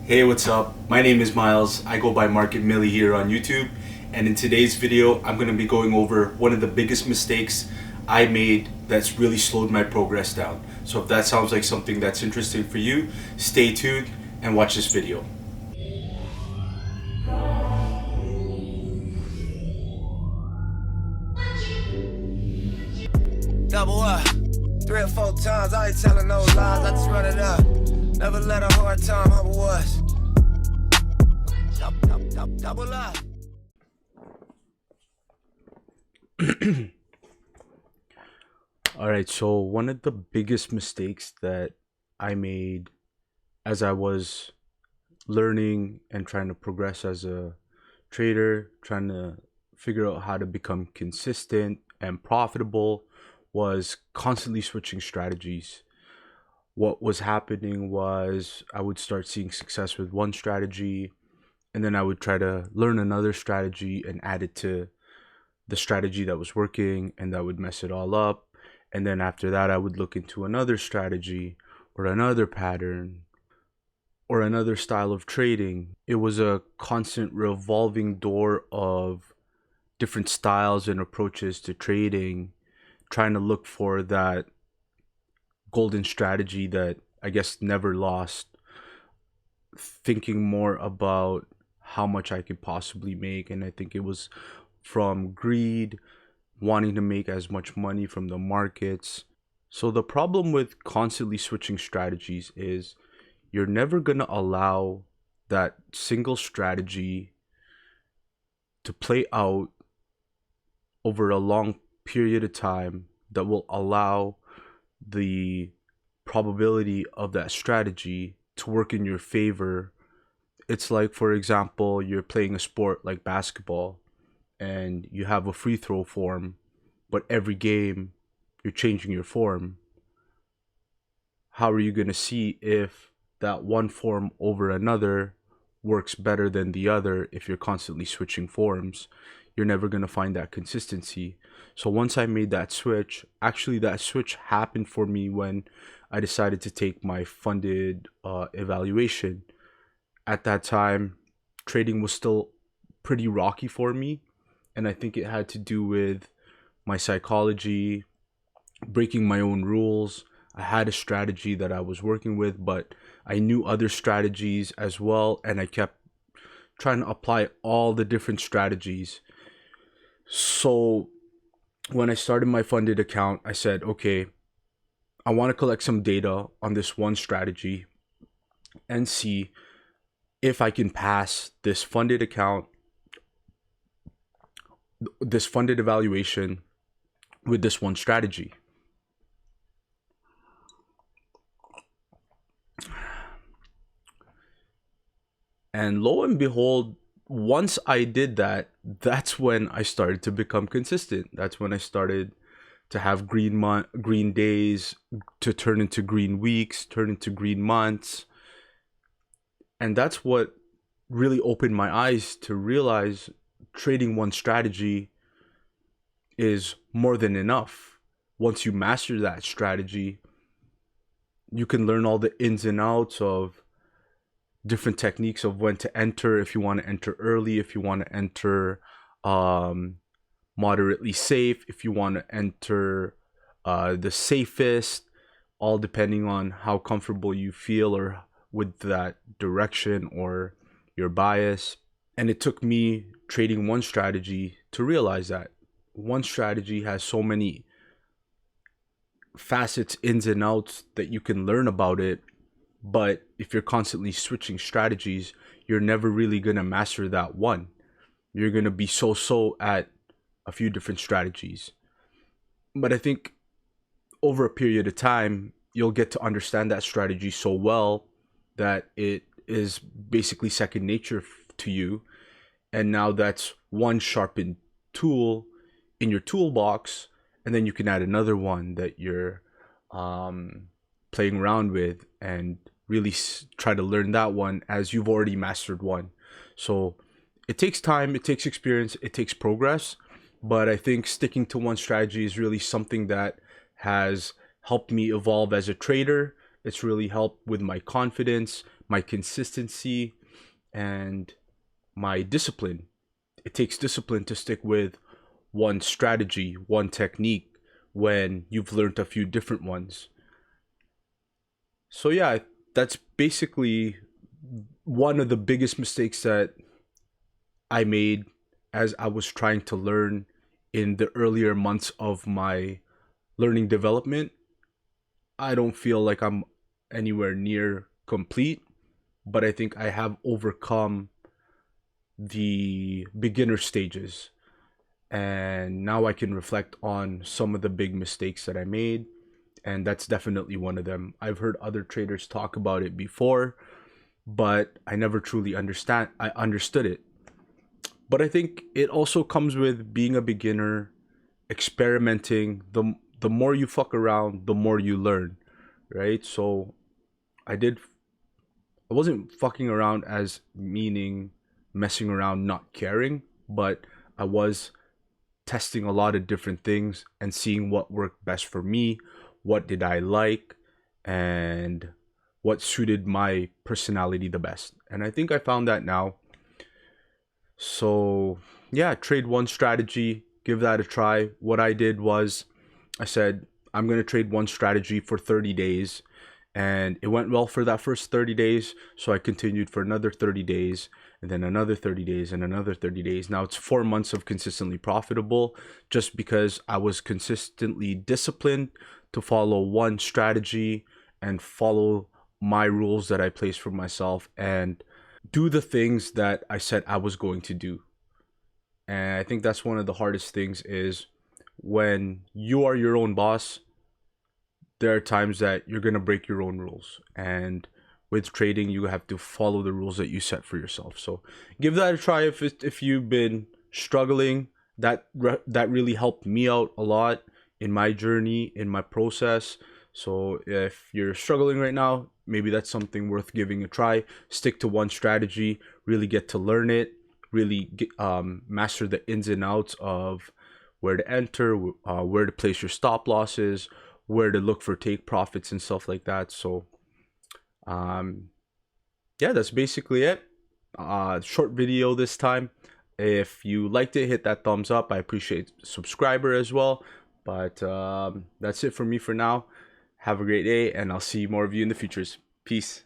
Hey, what's up? My name is Miles. I go by Market Milli here on YouTube. And in today's video, I'm going to be going over one of the biggest mistakes I made that's really slowed my progress down. So if that sounds like something that's interesting for you, stay tuned and watch this video. Double up, 3 or 4 times, I ain't telling no lies, I just run it up. Never let a hard time humble us. Double up. Alright, so one of the biggest mistakes that I made as I was learning and trying to progress as a trader, trying to figure out how to become consistent and profitable, was constantly switching strategies. What was happening was I would start seeing success with one strategy, and then I would try to learn another strategy and add it to the strategy that was working, and that would mess it all up. And then after that, I would look into another strategy or another pattern or another style of trading. It was a constant revolving door of different styles and approaches to trading, trying to look for that golden strategy that I guess never lost, thinking more about how much I could possibly make. And I think it was from greed, wanting to make as much money from the markets. So the problem with constantly switching strategies is you're never going to allow that single strategy to play out over a long period of time that will allow the probability of that strategy to work in your favor. It's like, for example, you're playing a sport like basketball and you have a free throw form, but every game you're changing your form. How are you going to see if that one form over another works better than the other if you're constantly switching forms? You're never going to find that consistency. So once I made that switch, actually that switch happened for me when I decided to take my funded evaluation. At that time, trading was still pretty rocky for me, and I think it had to do with my psychology, breaking my own rules. I had a strategy that I was working with, but I knew other strategies as well, and I kept trying to apply all the different strategies. So when I started my funded account, I said, okay, I want to collect some data on this one strategy and see if I can pass this funded account, this funded evaluation with this one strategy. And lo and behold, once I did that, that's when I started to become consistent. That's when I started to have green days to turn into green weeks, turn into green months. And that's what really opened my eyes to realize trading one strategy is more than enough. Once you master that strategy, you can learn all the ins and outs of different techniques of when to enter, if you want to enter early, if you want to enter moderately safe, if you want to enter the safest, all depending on how comfortable you feel or with that direction or your bias. And it took me trading one strategy to realize that one strategy has so many facets, ins and outs, that you can learn about it. But if you're constantly switching strategies, you're never really going to master that one. You're going to be so at a few different strategies. But I think over a period of time, you'll get to understand that strategy so well that it is basically second nature to you. And now that's one sharpened tool in your toolbox. And then you can add another one that you're playing around with and really try to learn that one as you've already mastered one. So it takes time, it takes experience, it takes progress. But I think sticking to one strategy is really something that has helped me evolve as a trader. It's really helped with my confidence, my consistency, and my discipline. It takes discipline to stick with one strategy, one technique when you've learned a few different ones. So yeah, that's basically one of the biggest mistakes that I made as I was trying to learn in the earlier months of my learning development. I don't feel like I'm anywhere near complete, but I think I have overcome the beginner stages. And now I can reflect on some of the big mistakes that I made. And that's definitely one of them. I've heard other traders talk about it before, but I never truly I understood it. But I think it also comes with being a beginner, experimenting. The more you fuck around, the more you learn, right? So I did I wasn't fucking around as meaning messing around, not caring, but I was testing a lot of different things and seeing what worked best for me, what did I like, and what suited my personality the best. And I think I found that now. So, yeah, trade one strategy, give that a try. What I did was I said, I'm going to trade one strategy for 30 days. And it went well for that first 30 days. So I continued for another 30 days, and then another 30 days, and another 30 days. Now it's 4 months of consistently profitable just because I was consistently disciplined to follow one strategy and follow my rules that I placed for myself and do the things that I said I was going to do. And I think that's one of the hardest things is when you are your own boss, there are times that you're going to break your own rules. And with trading, you have to follow the rules that you set for yourself. So give that a try if you've been struggling. That really helped me out a lot in my journey, in my process. So if you're struggling right now, maybe that's something worth giving a try. Stick to one strategy, really get to learn it, really master the ins and outs of where to enter, where to place your stop losses, where to look for take profits and stuff like that. So yeah, that's basically it. Short video this time. If you liked it, hit that thumbs up. I appreciate subscriber as well. But that's it for me for now. Have a great day, and I'll see more of you in the futures. Peace.